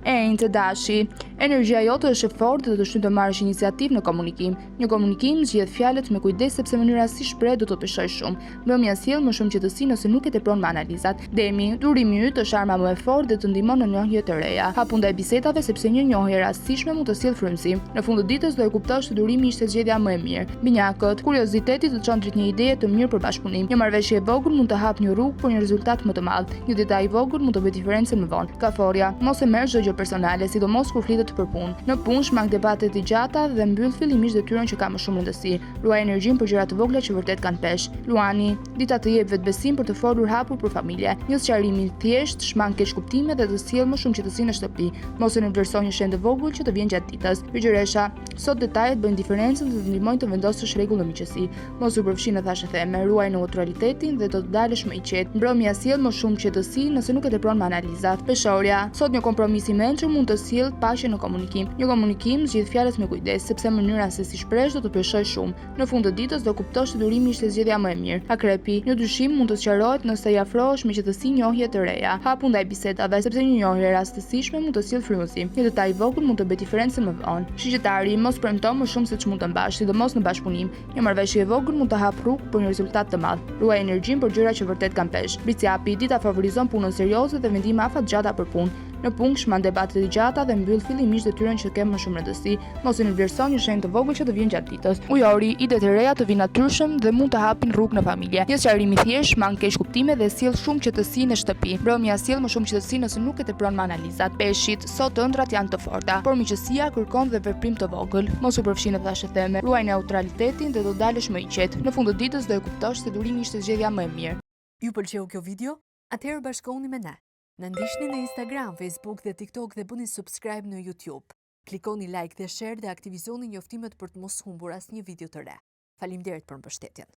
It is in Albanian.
Të dashi, energjia jote është e fortë dhe të shtyp të marrësh iniciativë në komunikim. Një komunikim zgjedh fjalët me kujdes sepse mënyra si shpreh do të peshoj shumë. Mbrëmja sjell më shumë qetësi nëse nuk e tepron me analizat. Demi, durimi yt është arma më e fortë dhe të ndihmon në njohje të reja. Hapu ndaj bisedave sepse një njohje e rastësishme mund të sjellë frymëzim. Në fund të ditës do e kuptosh se durimi ishte zgjedhja më e mirë. Binjakët, kurioziteti të çon drejt një ideje të mirë për bashkëpunim. Një marrëveshje e vogël mund të hapë një rrugë për një rezultat më të madh. Një detaj i vogël mund të bëjë diferencën më vonë. Kaforja, mos e merr çdo gjë personale, sidomos kur flitet për punë. Në punë shmang debate të gjata dhe mbyll fillimisht detyrën që ka më shumë rëndësi. Luaj energjinë për gjëra të vogla që vërtet kanë peshë. Luani, dita të jep vetbesim për të folur hapur për familje. Një sqarim i thjeshtë shmang keq kuptime dhe të sjell më shumë qetësi në shtëpi. Mos e vlerësoj një shenjë të vogël që të vjen gjatë ditës. Pyetëresha, sot detajet bëjnë diferencën dhe të ndihmojnë të vendosësh rregull në miqësi. Mos u përfshi në thashë theme, ruaj neutralitetin dhe do të dalësh më i qetë. Mbrëmja sjell më shumë qetësi nëse nuk e tepron me analizat. Peshorja, sot një kompromis i mençur mund të sjellë paqe në komunikim. Një komunikim zgjidh fjalët me kujdes, sepse mënyra se si shpresh do të peshojë shumë. Në fund të ditës do kuptosh se durimi ishte zgjedhja më e mirë. Akrepi, një dyshim mund të sqarohet nëse i afrohesh me qetësi njohje të reja. Hapu ndaj bisedave, sepse një njohje e rastësishme mund të sjellë frymëzim. Një detaj i vogël mund të bëjë diferencën më vonë. Shiqetari, mos premto më shumë se ç'mund të mbash, sidomos në bashkëpunim. Një marrëveshje e vogël mund të hapë rrugë për një rezultat të madh. Ruaj energjinë për gjëra që vërtet kanë peshë. Briciapi, dita favorizon punën serioze dhe vendime afatgjata për punë. Në punë shman debate të gjata dhe mbyll fillimisht detyrën që ke më shumë rëndësi. Mos e vlerëson një shenjë të vogël që të vjen gjatë ditës. Ujori, ide të reja të vinë natyrshëm dhe mund të hapin rrugë në familje. Një sqarim i thjeshtë shman keq kuptime dhe sjell shumë qetësi në shtëpi. Mbrëmja sjell më shumë qetësi nëse nuk e tepron me analizat. Peshqit, sot ëndrat janë të forta, por miqësia kërkon dhe veprim të vogël. Mos u përfshi në thashë theme, ruaj neutralitetin dhe do dalësh më i qetë. Në fund të ditës do e kuptosh se durimi ishte zgjedhja më e mirë. Ju pëlqeu kjo video? Atëherë bashkohuni me ne. Na ndiqni në Instagram, Facebook dhe TikTok dhe bëni subscribe në YouTube. Klikoni like dhe share dhe aktivizoni njoftimet për të mos humbur asnjë video të re. Faleminderit për mbështetjen.